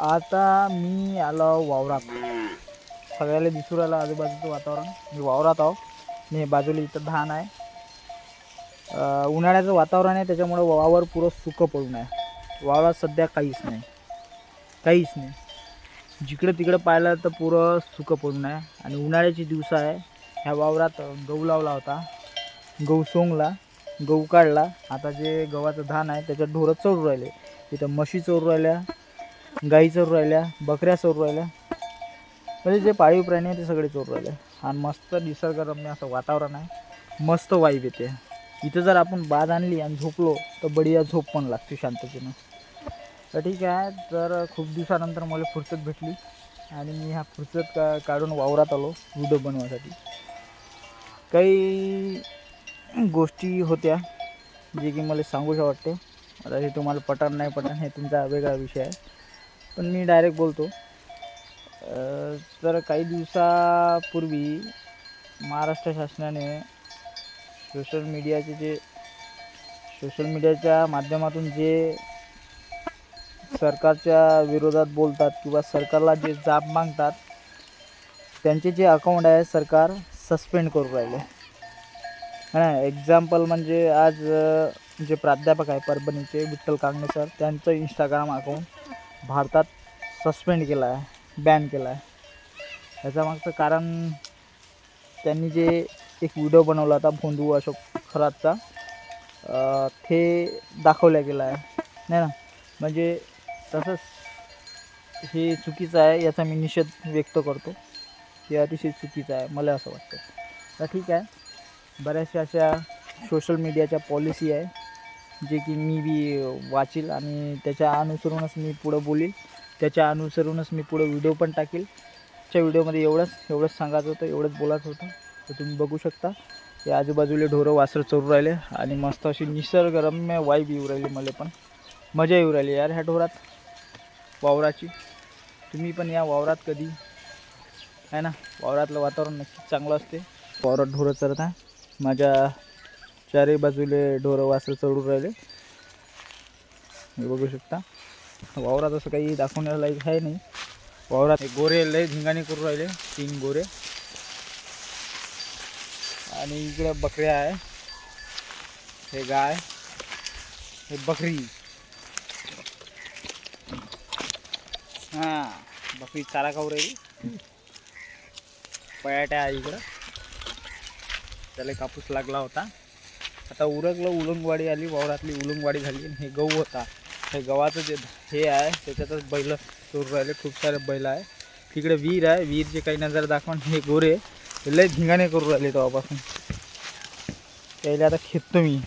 आता मी आलो वावरात. सगळ्याला दिसून राहिलं आजूबाजूचं वातावरण. मी वावरात आहो. मी बाजूला इथं धान आहे. उन्हाळ्याचं वातावरण आहे त्याच्यामुळे वावर पुरं सुकं पडून आहे. वावरात सध्या काहीच नाही. जिकडं तिकडं पाहिलं तर पुरं सुकं पडून आहे. आणि उन्हाळ्याची दिवस आहे. ह्या वावरात गहू लावला होता. गहू सोंगला, गहू काढला. आता जे गव्हाचं धान आहे त्याच्यात ढोरं चरू राहिले. तिथं म्हशी चरू राहिल्या, गाई चरू राहिल्या, बकऱ्या चरू राहिल्या. म्हणजे जे पाळीव प्राणी आहे ते सगळे चरू राहिले. आणि मस्त निसर्गरम्य असं वातावरण आहे. मस्त वाईब येते. इथं जर आपण बाज आणली आणि झोपलो तर बढिया झोप पण लागते शांततेनं. तर ठीक आहे. तर खूप दिवसानंतर मला फुरसत भेटली आणि मी ह्या फुरसत काढून वावरात आलो व्हिडिओ बनवायसाठी. काही गोष्टी होत्या जे की मला सांगूशा वाटते. आता हे तुम्हाला पटन नाही पटन हे तुमचा वेगळा विषय आहे, पण मी डायरेक्ट बोलतो. तर काही दिवसापूर्वी महाराष्ट्र शासनाने सोशल मीडियाच्या माध्यमातून जे सरकारच्या विरोधात बोलतात किंवा सरकारला जे जाब मागतात त्यांचे जे अकाउंट आहे सरकार सस्पेंड करू राहिले. एक्झाम्पल म्हणजे आज जे प्राध्यापक आहे परभणीचे विठ्ठल कांगणे सर, त्यांचं इंस्टाग्राम अकाउंट भारतात सस्पेंड केलं आहे, बॅन केला आहे. याच्यामागचं कारण त्यांनी जे एक व्हिडिओ बनवला होता भोंदू अशोक खरातचा, ते दाखवला गेला आहे नाही ना. म्हणजे तसंच हे चुकीचं आहे. याचा मी निषेध व्यक्त करतो. हे अतिशय चुकीचं आहे मला असं वाटतं. तर ठीक आहे. बऱ्याचशा अशा सोशल मीडियाच्या पॉलिसी आहे जे की मी बी वाचील आणि त्याच्या अनुसरूनच मी पुढं बोलील. त्याच्या अनुसरूनच मी पुढं व्हिडिओ पण टाकील. त्या व्हिडिओमध्ये एवढंच सांगायचं होतं, एवढंच बोलायचं होतं. तर तुम्ही बघू शकता हे आजूबाजूला ढोरं वासरं चरू राहिले आणि मस्त अशी निसर्गरम्य वाईब येऊ राहिली. मला पण मजा येऊ राहिली यार ह्या ढोरात वावराची. तुम्ही पण या वावरात कधी आहे ना. वावरातलं वातावरण नक्कीच चांगलं असते. वावरात ढोरं चरत आहे. माझ्या चारही बाजूले ढोरं वासरं चढून राहिले हे बघू शकता. वावरात असं काही दाखवण्यालायक आहे नाही. वावरात गोरे लय धिंगाणे करू राहिले, 3 गोरे. आणि इकडे बकऱ्या आहे, हे गाय, हे बकरी. हां, बकरी चारा खाऊ राहिली. पयाट्या आहे इकडं. त्याला कापूस लागला होता. आता उलंगवाडी आली, वावरातली उलंगवाडी झाली. हे गहू होता. हे गव्हाचं जे हे आहे त्याच्यातच बैल चोरू राहिले. खूप सारे बैल आहे. तिकडे विहीर आहे. विहीरचे काही नजर दाखवून हे गोरे लय धिंगाणे करू राहिले तेव्हापासून. त्याला आता खेचतो मी.